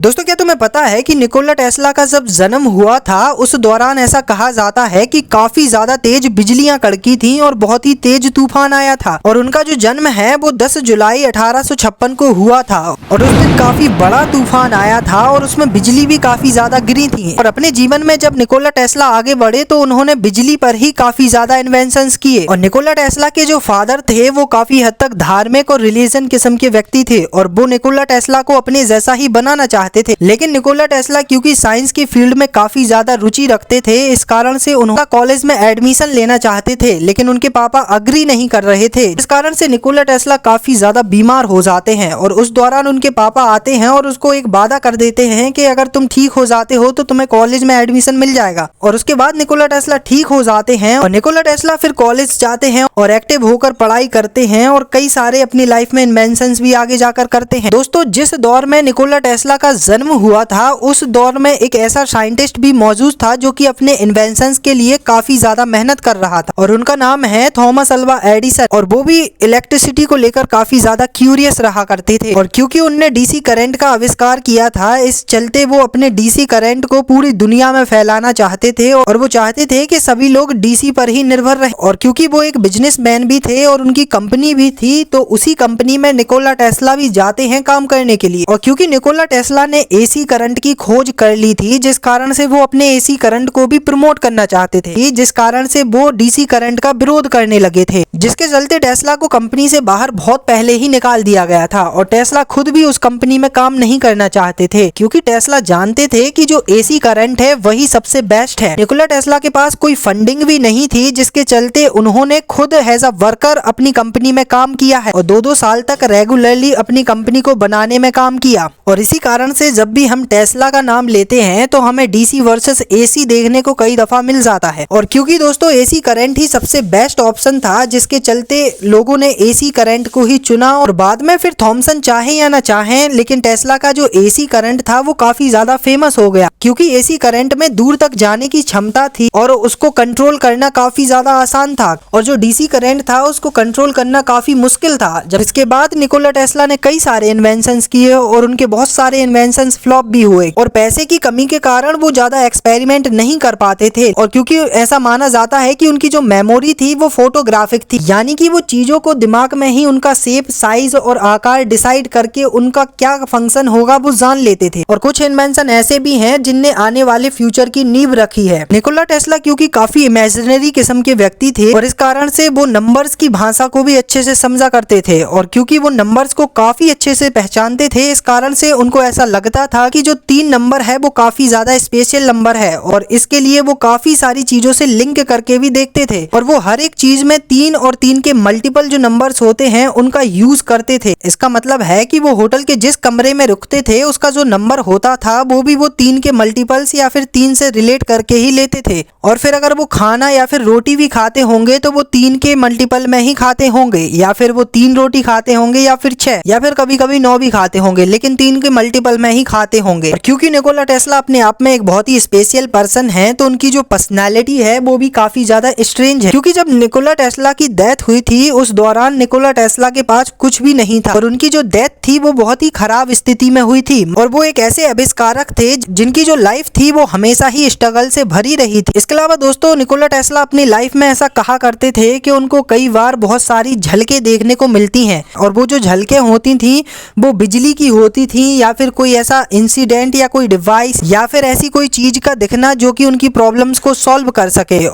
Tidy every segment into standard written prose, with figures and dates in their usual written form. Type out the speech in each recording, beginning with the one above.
दोस्तों, क्या तुम्हें पता है कि निकोला टेस्ला का जब जन्म हुआ था उस दौरान ऐसा कहा जाता है कि काफी ज्यादा तेज बिजलियां कड़की थी और बहुत ही तेज तूफान आया था। और उनका जो जन्म है वो 10 जुलाई 1856 को हुआ था और उस दिन काफी बड़ा तूफान आया था और उसमें बिजली भी काफी ज्यादा गिरी थी। और अपने जीवन में जब निकोला टेस्ला आगे बढ़े तो उन्होंने बिजली पर ही काफी ज्यादा इन्वेंशंस किए। और निकोला टेस्ला के जो फादर थे वो काफी हद तक धार्मिक और रिलीजन किस्म के व्यक्ति थे और वो निकोला टेस्ला को अपने जैसा ही बनाना चाहते थे। लेकिन निकोला टेस्ला क्योंकि साइंस की फील्ड में काफी ज्यादा रुचि रखते थे, इस कारण से उन्होंने कॉलेज में एडमिशन लेना चाहते थे, लेकिन उनके पापा अग्री नहीं कर रहे थे। इस कारण से निकोला टेस्ला काफी ज्यादा बीमार हो जाते हैं और उस दौरान उनके पापा आते हैं और उसको एक वादा कर देते हैं कि अगर तुम ठीक हो जाते हो तो तुम्हें कॉलेज में एडमिशन मिल जाएगा। और उसके बाद निकोला टेस्ला ठीक हो जाते हैं और निकोला टेस्ला फिर कॉलेज जाते हैं और एक्टिव होकर पढ़ाई करते हैं और कई सारे अपनी लाइफ में इन्वेंशंस भी आगे जाकर करते हैं। दोस्तों, जिस दौर में निकोला टेस्ला का जन्म हुआ था उस दौर में एक ऐसा साइंटिस्ट भी मौजूद था जो कि अपने इन्वेंशंस के लिए काफी ज्यादा मेहनत कर रहा था और उनका नाम है थॉमस अल्वा एडिसन। और वो भी इलेक्ट्रिसिटी को लेकर काफी ज्यादा क्यूरियस रहा करते थे और क्योंकि उनने डीसी करंट का आविष्कार किया था, इस चलते वो अपने डीसी करंट को पूरी दुनिया में फैलाना चाहते थे और वो चाहते थे कि सभी लोग डीसी पर ही निर्भर रहे। और क्योंकि वो एक बिजनेसमैन भी थे और उनकी कंपनी भी थी, तो उसी कंपनी में निकोला टेस्ला भी जाते हैं काम करने के लिए। और क्योंकि निकोला टेस्ला ने एसी करंट की खोज कर ली थी, जिस कारण से वो अपने एसी करंट को भी प्रमोट करना चाहते थे, जिस कारण से वो डीसी करंट का विरोध करने लगे थे, जिसके चलते टेस्ला को कंपनी से बाहर बहुत पहले ही निकाल दिया गया था। और टेस्ला खुद भी उस कंपनी में काम नहीं करना चाहते थे क्योंकि टेस्ला जानते थे कि जो एसी करंट है वही सबसे बेस्ट है। निकोला टेस्ला के पास कोई फंडिंग भी नहीं थी, जिसके चलते उन्होंने खुद एज अ वर्कर अपनी कंपनी में काम किया है और 2-2 साल तक रेगुलरली अपनी कंपनी को बनाने में काम किया। और इसी कारण से जब भी हम टेस्ला का नाम लेते हैं तो हमें डीसी वर्सेस एसी देखने को कई दफा मिल जाता है। और क्योंकि दोस्तों एसी करंट ही सबसे बेस्ट ऑप्शन था, जिसके चलते लोगों ने एसी करंट को ही चुना। और बाद में फिर थॉमसन चाहे या ना चाहे, लेकिन टेस्ला का जो एसी करंट था वो काफी ज्यादा फेमस हो गया क्योंकि एसी करंट में दूर तक जाने की क्षमता थी और उसको कंट्रोल करना काफी ज्यादा आसान था। और जो डीसी करंट था उसको कंट्रोल करना काफी मुश्किल था। जब इसके बाद निकोला टेस्ला ने कई सारे इन्वेंशंस किए और उनके बहुत सारे इन्वेंशंस फ्लॉप भी हुए और पैसे की कमी के कारण वो ज्यादा एक्सपेरिमेंट नहीं कर पाते थे। और क्योंकि ऐसा माना जाता है कि उनकी जो मेमोरी थी वो फोटोग्राफिक थी, यानी कि वो चीजों को दिमाग में ही उनका शेप, साइज और आकार डिसाइड करके उनका क्या फंक्शन होगा वो जान लेते थे। और कुछ इन्वेंशन ऐसे भी हैं जिनने आने वाले फ्यूचर की नींव रखी है। निकोला टेस्ला क्योंकि काफी इमेजिनरी किस्म के व्यक्ति थे और इस कारण से वो नंबर्स की भाषा को भी अच्छे से समझा करते थे और क्योंकि वो नंबर्स को काफी अच्छे से पहचानते थे, इस कारण से उनको ऐसा लगता था कि जो 3 नंबर है वो काफी ज्यादा स्पेशल नंबर है और इसके लिए वो काफी सारी चीजों से लिंक करके भी देखते थे और वो हर एक चीज में 3 और 3 के मल्टीपल जो नंबर्स होते हैं उनका यूज करते थे। इसका मतलब है कि वो होटल के जिस कमरे में रुकते थे उसका जो नंबर होता था वो भी वो 3 के मल्टीपल्स या फिर 3 से रिलेट करके ही लेते थे। और फिर अगर वो खाना या फिर रोटी भी खाते होंगे तो वो 3 के मल्टीपल में ही खाते होंगे, या फिर वो 3 रोटी खाते होंगे या फिर 6 या फिर कभी कभी 9 भी खाते होंगे, लेकिन 3 के मल्टीपल में ही खाते होंगे। क्योंकि निकोला टेस्ला अपने आप में एक बहुत ही स्पेशल पर्सन है तो उनकी जो पर्सनालिटी है वो भी काफी ज्यादा स्ट्रेंज है। क्योंकि जब निकोला टेस्ला की डेथ हुई थी उस दौरान निकोला टेस्ला के पास कुछ भी नहीं था और उनकी जो डेथ थी वो बहुत ही खराब स्थिति में हुई थी और वो एक ऐसे आविष्कारक थे जिनकी जो लाइफ थी वो हमेशा ही स्ट्रगल से भरी रही थी। इसके अलावा दोस्तों निकोला टेस्ला अपनी लाइफ में ऐसा कहा करते थे कि उनको कई बार बहुत सारी झलकें देखने को मिलती हैं और वो जो झलकें होती थी वो बिजली की होती थी या फिर कोई ऐसा इंसिडेंट या कोई डिवाइस या फिर ऐसी कोई चीज का दिखना जो कि उनकी प्रॉब्लम्स को सॉल्व कर सके।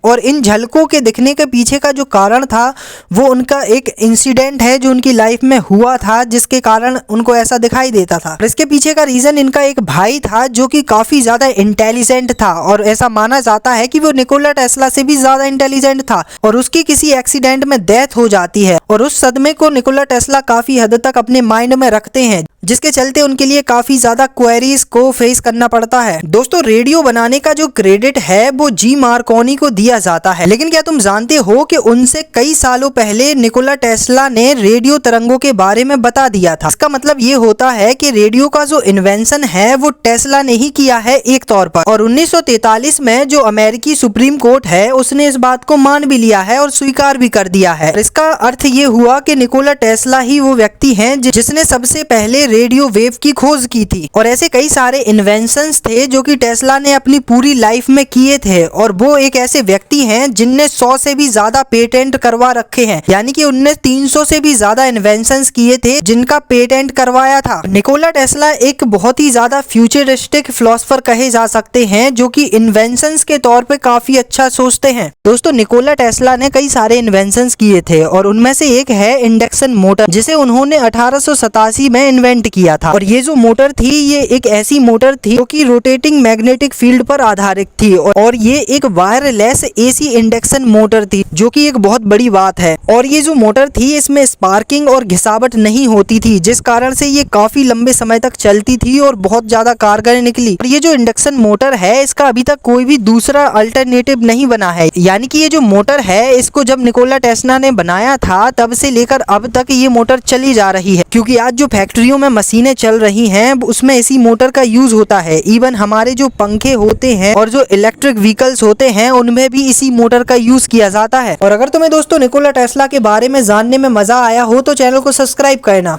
और इन झलकों के दिखने के पीछे का जो कारण था वो उनका एक इंसिडेंट है जो उनकी लाइफ में हुआ था, जिसके कारण उनको ऐसा दिखाई देता था। और इसके पीछे का रीजन इनका एक भाई था जो कि काफी ज्यादा इंटेलिजेंट था और ऐसा माना जाता है कि वो निकोला टेस्ला से भी ज्यादा इंटेलिजेंट था और उसकी किसी एक्सीडेंट में डेथ हो जाती है और उस सदमे को निकोला टेस्ला काफी हद तक अपने माइंड में रखते हैं, जिसके चलते उनके लिए काफी ज्यादा क्वेरीज को फेस करना पड़ता है। दोस्तों, रेडियो बनाने का जो क्रेडिट है वो जी मार्कोनी को दिया किया जाता है। लेकिन क्या तुम जानते हो कि उनसे कई सालों पहले निकोला टेस्ला ने रेडियो तरंगों के बारे में बता दिया था। इसका मतलब ये होता है कि रेडियो का जो इन्वेंशन है वो टेस्ला ने ही किया है एक तौर पर। और 1943 में जो अमेरिकी सुप्रीम कोर्ट है उसने इस बात को मान भी लिया है और स्वीकार भी कर दिया है। इसका अर्थ ये हुआ कि निकोला टेस्ला ही वो व्यक्ति हैं जिसने सबसे पहले रेडियो वेव की खोज की थी। और ऐसे कई सारे इन्वेंशंस थे जो कि टेस्ला ने अपनी पूरी लाइफ में किए थे। और वो एक ऐसे व्यक्ति हैं जिनने 100 से भी ज्यादा पेटेंट करवा रखे हैं, यानी कि उनने 300 से भी ज्यादा इन्वेंशंस किए थे जिनका पेटेंट करवाया था। निकोला टेस्ला एक बहुत ही ज्यादा फ्यूचरिस्टिक फिलोसोफर कहे जा सकते हैं जो कि इन्वेंशंस के तौर पे काफी अच्छा सोचते हैं। दोस्तों, निकोला टेस्ला ने कई सारे इन्वेंशंस किए थे और उनमें से एक है इंडक्शन मोटर, जिसे उन्होंने 1887 में इन्वेंट किया था। और ये जो मोटर थी ये एक ऐसी मोटर थी जो कि रोटेटिंग मैग्नेटिक फील्ड पर आधारित थी और ये एक वायरलेस एसी इंडक्शन मोटर थी, जो कि एक बहुत बड़ी बात है। और ये जो मोटर थी इसमें स्पार्किंग और घिसावट नहीं होती थी, जिस कारण से ये काफी लंबे समय तक चलती थी और बहुत ज्यादा कारगर निकली। और ये जो इंडक्शन मोटर है इसका अभी तक कोई भी दूसरा अल्टरनेटिव नहीं बना है, यानी कि ये जो मोटर है इसको जब निकोला टेस्ला ने बनाया था तब से लेकर अब तक ये मोटर चली जा रही है। क्योंकि आज जो फैक्ट्रियों में मशीनें चल रही हैं उसमें इसी मोटर का यूज होता है। इवन हमारे जो पंखे होते हैं और जो इलेक्ट्रिक व्हीकल्स होते हैं उनमें भी इसी मोटर का यूज किया जाता है। और अगर तुम्हें दोस्तों निकोला टेस्ला के बारे में जानने में मजा आया हो तो चैनल को सब्सक्राइब करना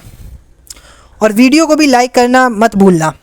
और वीडियो को भी लाइक करना मत भूलना।